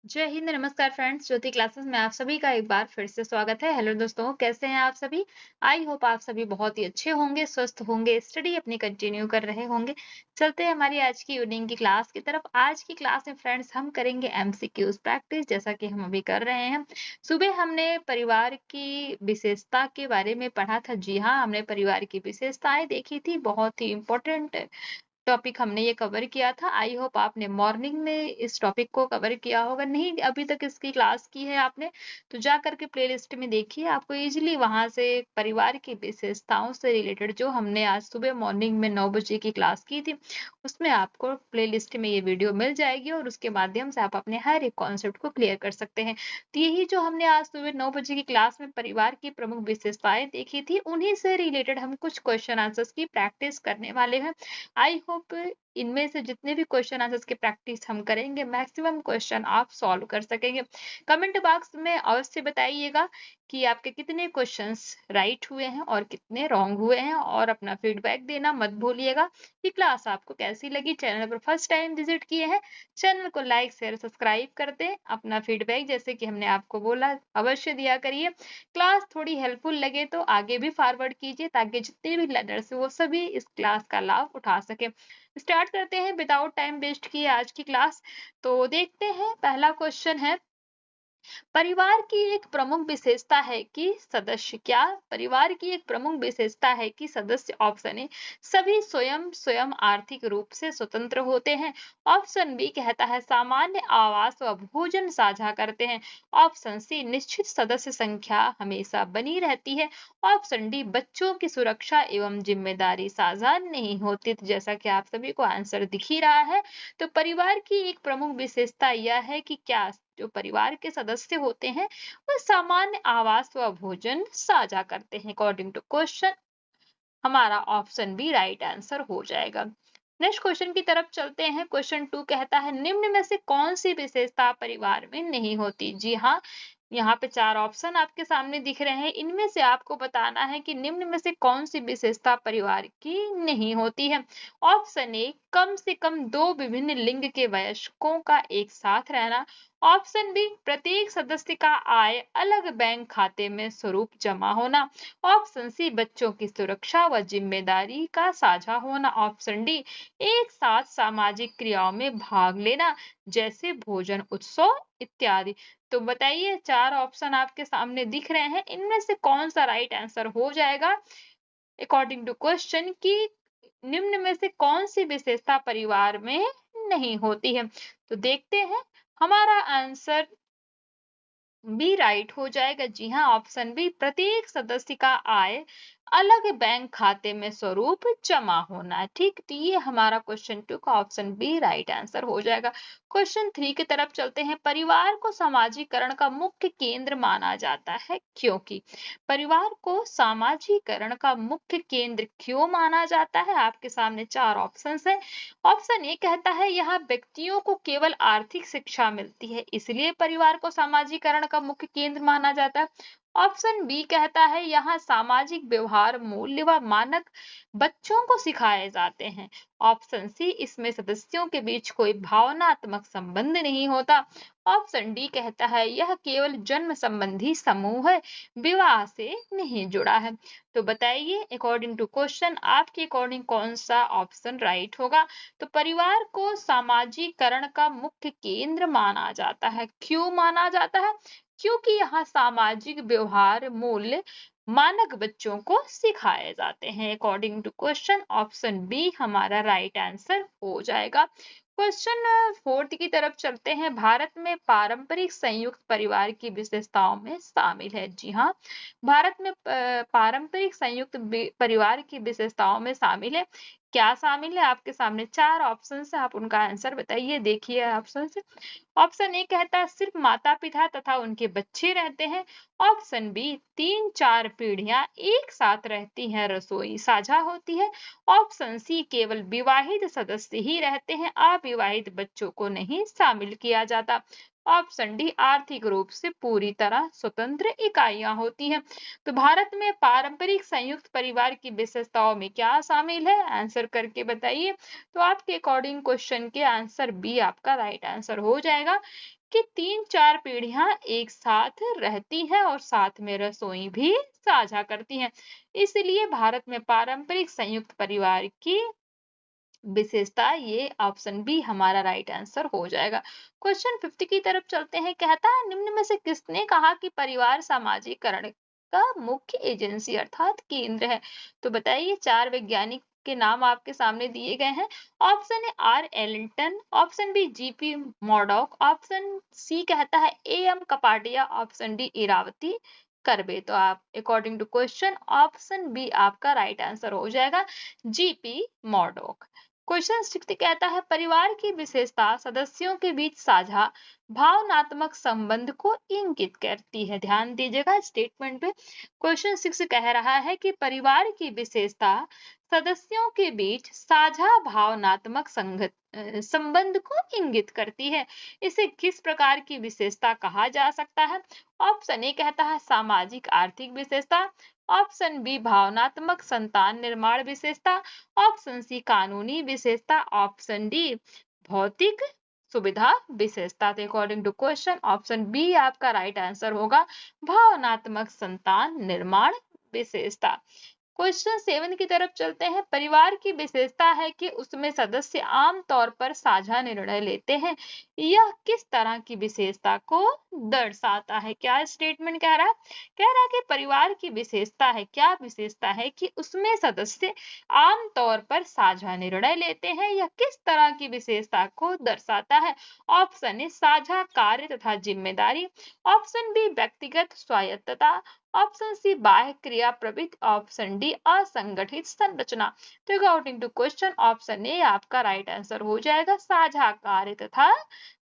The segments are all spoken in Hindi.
जय हिंद, नमस्कार फ्रेंड्स। ज्योति क्लासेस में आप सभी का एक बार फिर से स्वागत है। हेलो दोस्तों, कैसे हैं आप सभी? आई होप आप सभी बहुत ही अच्छे होंगे, स्वस्थ होंगे, स्टडी अपनी कंटिन्यू कर रहे होंगे। चलते हैं हमारी आज की इवनिंग की क्लास की तरफ। आज की क्लास में फ्रेंड्स हम करेंगे एमसीक्यूज प्रैक्टिस, जैसा कि हम अभी कर रहे हैं। सुबह हमने परिवार की विशेषता के बारे में पढ़ा था। जी हाँ, हमने परिवार की विशेषताएं देखी थी। बहुत ही इंपॉर्टेंट टॉपिक हमने ये कवर किया था। आई होप आपने मॉर्निंग में इस टॉपिक को कवर किया होगा। नहीं अभी तक इसकी क्लास की है आपने, तो जा करके प्लेलिस्ट में देखिए, आपको इजीली वहां से परिवार की विशेषताओं से रिलेटेड जो हमने आज सुबह मॉर्निंग में 9 बजे की क्लास की थी, उसमें आपको प्लेलिस्ट में ये वीडियो मिल जाएगी और उसके माध्यम से आप अपने हर एक कॉन्सेप्ट को क्लियर कर सकते हैं। तो यही जो हमने आज सुबह 9 बजे की क्लास में परिवार की प्रमुख विशेषताएं देखी थी, उन्हीं से रिलेटेड हम कुछ क्वेश्चन आंसर्स की प्रैक्टिस करने वाले हैं। आई होप इनमें से जितने भी क्वेश्चन आंसर्स की प्रैक्टिस हम करेंगे, मैक्सिमम क्वेश्चन आप सॉल्व कर सकेंगे। कमेंट बॉक्स में अवश्य बताइएगा कि आपके कितने क्वेश्चंस राइट हुए हैं और कितने रॉन्ग हुए हैं, और अपना फीडबैक देना मत भूलिएगा। कि क्लास आपको कैसी लगी। चैनल पर फर्स्ट टाइम विजिट किए हैं, चैनल को लाइक शेयर सब्सक्राइब कर दें। अपना फीडबैक जैसे कि हमने आपको बोला अवश्य दिया करिए। क्लास थोड़ी हेल्पफुल लगे तो आगे भी फॉरवर्ड कीजिए, ताकि जितने भी लर्नर्स हैं वो सभी इस क्लास का लाभ उठा सके। स्टार्ट करते हैं विदाउट टाइम वेस्ट किए आज की क्लास। तो देखते हैं, पहला क्वेश्चन है, परिवार की एक प्रमुख विशेषता है कि सदस्य क्या परिवार की एक प्रमुख विशेषता है कि सदस्य ऑप्शन ए सभी स्वयं स्वयं आर्थिक रूप से स्वतंत्र होते हैं। ऑप्शन बी कहता है सामान्य आवास व भोजन साझा करते हैं। ऑप्शन सी निश्चित सदस्य संख्या हमेशा बनी रहती है। ऑप्शन डी बच्चों की सुरक्षा एवं जिम्मेदारी साझा नहीं होती। तो जैसा कि आप सभी को आंसर दिख ही रहा है, तो परिवार की एक प्रमुख विशेषता यह है कि क्या जो परिवार के सदस्य होते हैं वह सामान्य आवास व भोजन साझा करते हैं। अकॉर्डिंग टू क्वेश्चन हमारा ऑप्शन बी राइट आंसर हो जाएगा। नेक्स्ट क्वेश्चन की तरफ चलते हैं। क्वेश्चन 2 कहता है निम्न में से कौन सी विशेषता परिवार में नहीं होती। जी हाँ, यहाँ पे 4 ऑप्शन आपके सामने दिख रहे हैं। इनमें से आपको बताना है कि निम्न में से कौन सी विशेषता परिवार की नहीं होती है। ऑप्शन ए कम से कम 2 विभिन्न लिंग के वयस्कों का एक साथ रहना। ऑप्शन बी प्रत्येक सदस्य का आय अलग बैंक खाते में स्वरूप जमा होना। ऑप्शन सी बच्चों की सुरक्षा व जिम्मेदारी का साझा होना। ऑप्शन डी एक साथ सामाजिक क्रियाओं में भाग लेना, जैसे भोजन उत्सव इत्यादि। तो बताइए, 4 ऑप्शन आपके सामने दिख रहे हैं, इनमें से कौन सा राइट आंसर हो जाएगा अकॉर्डिंग टू क्वेश्चन, की निम्न में से कौन सी विशेषता परिवार में नहीं होती है। तो देखते हैं, हमारा आंसर बी राइट हो जाएगा। जी हाँ, ऑप्शन बी प्रत्येक सदस्य का आय अलग बैंक खाते में स्वरूप जमा होना है। ठीक, तो ये हमारा क्वेश्चन 2 का ऑप्शन बी राइट आंसर हो जाएगा। क्वेश्चन 3 की तरफ चलते हैं। परिवार को सामाजिकरण का मुख्य केंद्र माना जाता है क्योंकि परिवार को सामाजिकरण का मुख्य केंद्र क्यों माना जाता है। आपके सामने 4 ऑप्शन है। ऑप्शन ए कहता है यहाँ व्यक्तियों को केवल आर्थिक शिक्षा मिलती है, इसलिए परिवार को सामाजिकरण का मुख्य केंद्र माना जाता है। ऑप्शन बी कहता है यहाँ सामाजिक व्यवहार मूल्य व मानक बच्चों को सिखाए जाते हैं। ऑप्शन सी इसमें सदस्यों के बीच कोई भावनात्मक संबंध नहीं होता। ऑप्शन डी कहता है यह केवल जन्म संबंधी समूह है, विवाह से नहीं जुड़ा है। तो बताइए, अकॉर्डिंग टू क्वेश्चन आपके अकॉर्डिंग कौन सा ऑप्शन राइट होगा। तो परिवार को सामाजिकरण का मुख्य केंद्र माना जाता है। क्यों माना जाता है? क्योंकि यहाँ सामाजिक व्यवहार मूल्य मानक बच्चों को सिखाए जाते हैं। According to question option B हमारा राइट आंसर हो जाएगा। क्वेश्चन 4 की तरफ चलते हैं। भारत में पारंपरिक संयुक्त परिवार की विशेषताओं में शामिल है। जी हाँ, भारत में पारंपरिक संयुक्त परिवार की विशेषताओं में शामिल है। क्या शामिल है? आपके सामने 4 ऑप्शन है, आप उनका आंसर बताइए। देखिए ऑप्शन से, ऑप्शन ए कहता है सिर्फ माता पिता तथा उनके बच्चे रहते हैं। ऑप्शन बी 3-4 पीढ़ियां एक साथ रहती हैं, रसोई साझा होती है। ऑप्शन सी केवल विवाहित सदस्य ही रहते हैं, अविवाहित बच्चों को नहीं शामिल किया जाता। ऑप्शन डी आर्थिक रूप से पूरी तरह स्वतंत्र इकाइयां होती हैं। तो भारत में पारंपरिक संयुक्त परिवार की विशेषताओं में क्या शामिल है, आंसर करके बताइए। तो आपके अकॉर्डिंग क्वेश्चन के आंसर बी आपका राइट आंसर हो जाएगा कि 3-4 पीढ़ियां एक साथ रहती हैं और साथ में रसोई भी साझा करती हैं। इसलिए भारत में पारंपरिक संयुक्त परिवार की विशेषता, ये ऑप्शन बी हमारा राइट आंसर हो जाएगा। क्वेश्चन 50 की तरफ चलते हैं। कहता है निम्न में से किसने कहा कि परिवार सामाजिकरण का मुख्य एजेंसी अर्थात केंद्र है। तो बताइए, चार वैज्ञानिक के नाम आपके सामने दिए गए हैं। Option A R Linton, option B GP Murdock, option C कहता है A M Kapadia, option D Irawati Karve. तो आप according to question option B आपका राइट आंसर हो जाएगा, जीपी मॉडॉक। क्वेश्चन 60 कहता है परिवार की विशेषता सदस्यों के बीच साझा भावनात्मक संबंध को इंगित करती है। ध्यान दीजिएगा स्टेटमेंट पे। क्वेश्चन 6 कह रहा है कि परिवार की विशेषता सदस्यों के बीच साझा भावनात्मक संबंध को इंगित करती है। इसे किस प्रकार की विशेषता कहा जा सकता है। ऑप्शन ए कहता है सामाजिक आर्थिक विशेषता, ऑप्शन बी भावनात्मक संतान निर्माण विशेषता, ऑप्शन सी कानूनी विशेषता, ऑप्शन डी भौतिक सुविधा विशेषता। According to question option B आपका राइट आंसर होगा, भावनात्मक संतान निर्माण विशेषता। क्वेश्चन 7 की तरफ चलते हैं। परिवार की विशेषता है कि उसमें सदस्य आमतौर पर साझा निर्णय लेते हैं। यह किस तरह की विशेषता को दर्शाता है। क्या स्टेटमेंट कह रहा है, कह रहा है कि परिवार की विशेषता है, क्या विशेषता है कि उसमें सदस्य आमतौर पर साझा निर्णय लेते हैं। यह किस तरह की विशेषता को दर्शाता है। ऑप्शन ए साझा कार्य तथा जिम्मेदारी, ऑप्शन बी व्यक्तिगत स्वायत्तता, ऑप्शन सी बाह्य क्रिया प्रवृत्ति, ऑप्शन डी असंगठित संरचना। तो according to question option A आपका राइट आंसर हो जाएगा, साझा कार्य तथा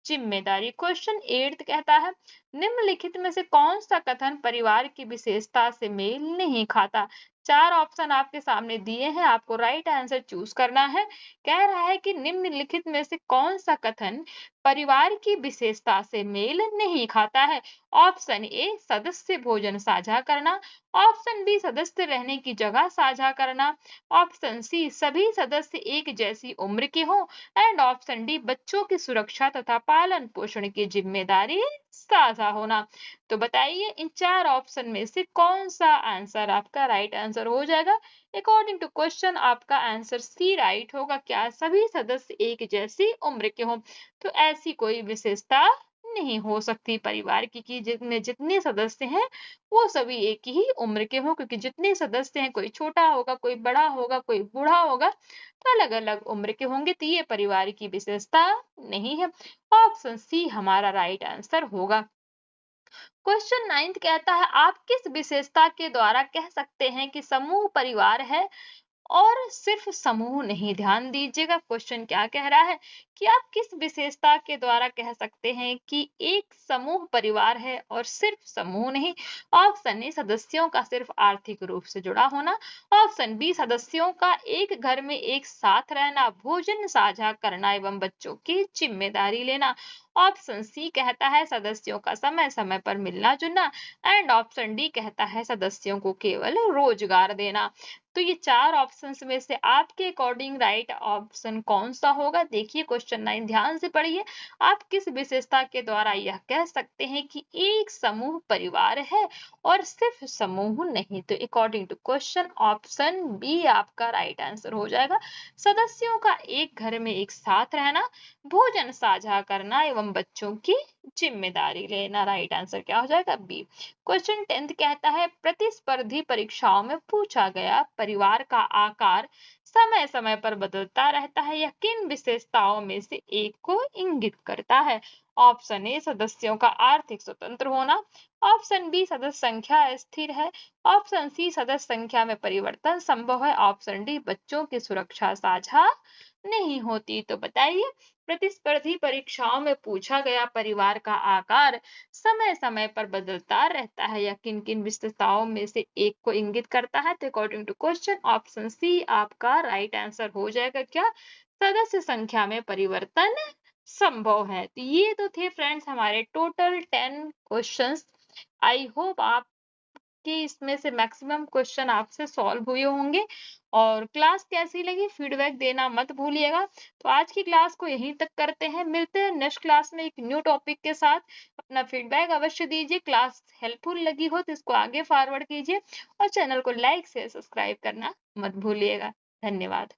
जिम्मेदारी। क्वेश्चन 8 कहता है निम्नलिखित में से कौन सा कथन परिवार की विशेषता से मेल नहीं खाता। चार ऑप्शन आपके सामने दिए हैं, आपको राइट आंसर चूज करना है। कह रहा है कि निम्नलिखित में से कौन सा कथन परिवार की विशेषता से मेल नहीं खाता है। ऑप्शन ए सदस्य भोजन साझा करना, ऑप्शन बी सदस्य रहने की जगह साझा करना, ऑप्शन सी सभी सदस्य एक जैसी उम्र के हों, एंड ऑप्शन डी बच्चों की सुरक्षा तथा पालन पोषण की जिम्मेदारी साझा होना। तो बताइए इन चार ऑप्शन में से कौन सा आंसर आपका राइट आंसर हो जाएगा। अकॉर्डिंग टू क्वेश्चन आपका आंसर सी राइट होगा। क्या सभी सदस्य एक जैसी उम्र के हों। तो ऐसी कोई विशेषता नहीं हो सकती परिवार की कि जितने जितने सदस्य हैं वो सभी एक ही उम्र के हों, क्योंकि जितने सदस्य हैं कोई छोटा होगा, कोई बड़ा होगा, कोई बूढ़ा होगा, तो अलग अलग उम्र के होंगे। तो ये परिवार की विशेषता नहीं है। ऑप्शन सी हमारा राइट आंसर होगा। क्वेश्चन 9 कहता है आप किस विशेषता के द्वारा कह सकते हैं कि समूह परिवार है और सिर्फ समूह नहीं। ध्यान दीजिएगा क्वेश्चन क्या कह रहा है कि आप किस विशेषता के द्वारा कह सकते हैं कि एक समूह परिवार है और सिर्फ समूह नहीं। ऑप्शन ए सदस्यों का सिर्फ आर्थिक रूप से जुड़ा होना, ऑप्शन बी सदस्यों का एक घर में एक साथ रहना, भोजन साझा करना एवं बच्चों की जिम्मेदारी लेना, ऑप्शन सी कहता है सदस्यों का समय समय पर मिलना जुलना, एंड ऑप्शन डी कहता है सदस्यों को केवल रोजगार देना। तो ये चार ऑप्शंस में से आपके अकॉर्डिंग राइट ऑप्शन कौन सा होगा। देखिए क्वेश्चन 9 ध्यान से पढ़िए। आप किस विशेषता के द्वारा यह कह सकते हैं कि एक समूह परिवार है और सिर्फ समूह नहीं। तो according to question option B आपका राइट आंसर हो जाएगा, सदस्यों का एक घर में एक साथ रहना, भोजन साझा करना एवं बच्चों की जिम्मेदारी लेना। राइट आंसर क्या हो जाएगा, बी। क्वेश्चन 10 कहता है प्रतिस्पर्धी परीक्षाओं में पूछा गया परिवार का आकार समय समय पर बदलता रहता है, यह किन विशेषताओं में से एक को इंगित करता है। ऑप्शन ए सदस्यों का आर्थिक स्वतंत्र होना, ऑप्शन बी सदस्य संख्या स्थिर है, ऑप्शन सी सदस्य संख्या में परिवर्तन संभव है, ऑप्शन डी बच्चों की सुरक्षा साझा नहीं होती। तो बताइए प्रतिस्पर्धी परीक्षाओं में पूछा गया परिवार का आकार समय समय पर बदलता रहता है, या किन किन विशेषताओं में से एक को इंगित करता है। तो according to question option C आपका राइट आंसर हो जाएगा, क्या सदस्य संख्या में परिवर्तन संभव है। तो ये तो थे फ्रेंड्स हमारे टोटल 10 क्वेश्चंस। आई होप आप कि इसमें से मैक्सिमम क्वेश्चन आपसे सॉल्व हुए होंगे और क्लास कैसी लगी फीडबैक देना मत भूलिएगा। तो आज की क्लास को यहीं तक करते हैं, मिलते हैं नेक्स्ट क्लास में एक न्यू टॉपिक के साथ। अपना फीडबैक अवश्य दीजिए, क्लास हेल्पफुल लगी हो तो इसको आगे फॉरवर्ड कीजिए और चैनल को लाइक से सब्सक्राइब करना मत भूलिएगा। धन्यवाद।